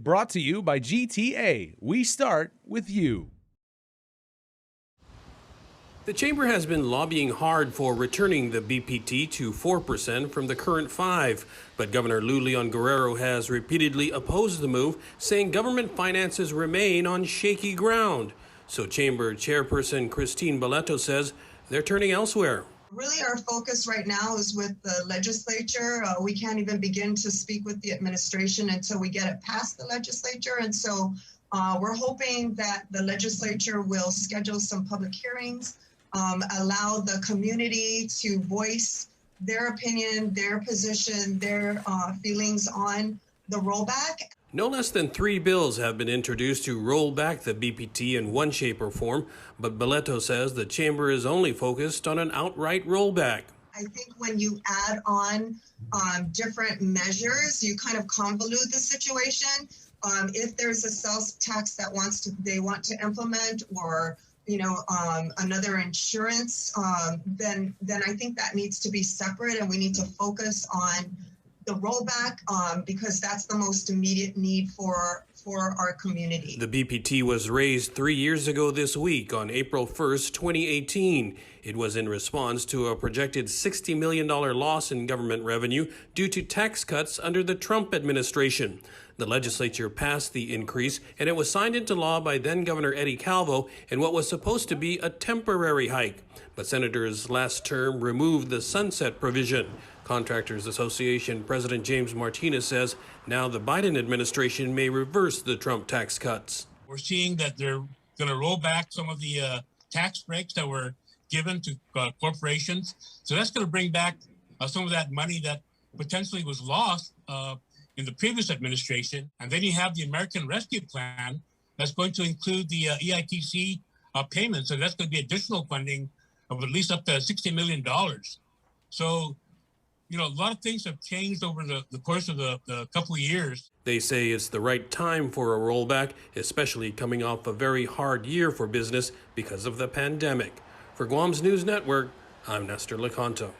Brought to you by GTA. We start with you. The Chamber has been lobbying hard for returning the BPT to 4% from the current 5%, but Governor Lou Leon Guerrero has repeatedly opposed the move, saying government finances remain on shaky ground. So Chamber Chairperson Christine Boleto says they're turning elsewhere. Really, our focus right now is with the legislature. We can't even begin to speak with the administration until we get it past the legislature. And so we're hoping that the legislature will schedule some public hearings, allow the community to voice their opinion, their position, their feelings on the rollback. No less than 3 bills have been introduced to roll back the BPT in one shape or form, but Boleto says the chamber is only focused on an outright rollback. I think when you add on different measures, you kind of convolute the situation. If there's a sales tax that they want to implement, or another insurance, then I think that needs to be separate, and we need to focus on the rollback because that's the most immediate need for our community. The BPT was raised 3 years ago this week on April 1st, 2018. It was in response to a projected $60 million loss in government revenue due to tax cuts under the Trump administration. The legislature passed the increase, and it was signed into law by then-Governor Eddie Calvo in what was supposed to be a temporary hike. But senators last term removed the sunset provision. Contractors Association President James Martinez says now the Biden administration may reverse the Trump tax cuts. We're seeing that they're going to roll back some of the tax breaks that were given to corporations. So that's going to bring back some of that money that potentially was lost in the previous administration. And then you have the American Rescue Plan that's going to include the EITC payments. So that's going to be additional funding of at least up to $60 million. So, a lot of things have changed over the course of the couple of years. They say it's the right time for a rollback, especially coming off a very hard year for business because of the pandemic. For Guam's News Network, I'm Nestor Lecanto.